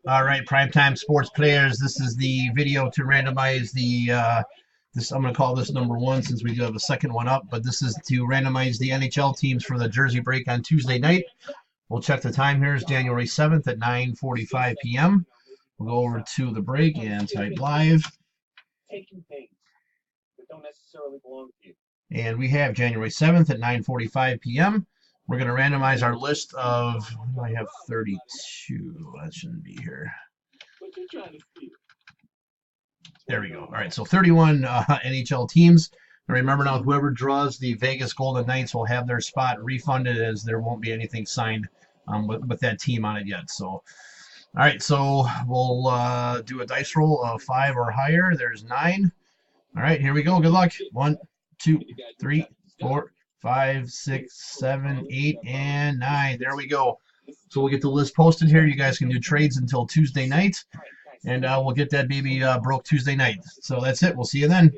All right, primetime sports players. This is the video to randomize the this. I'm going to call this number one since we do have a second one up. But this is to randomize the NHL teams for the Jersey break on Tuesday night. We'll check the time here. Is January 7th at 9:45 p.m. We'll go over to the break and type live. And we have January 7th at 9:45 p.m. We're going to randomize our list of, I have 32. That shouldn't be here. There we go. All right, so 31 NHL teams. And remember now, whoever draws the Vegas Golden Knights will have their spot refunded, as there won't be anything signed with that team on it yet. So, all right, so we'll do a dice roll of 5 or higher. There's 9. All right, here we go. Good luck. 1, 2, 3, 4, 5, 6, 7, 8, and 9. There we go. So we'll get the list posted here. You guys can do trades until Tuesday night, and we'll get that baby broke Tuesday night. So that's it. We'll see you then.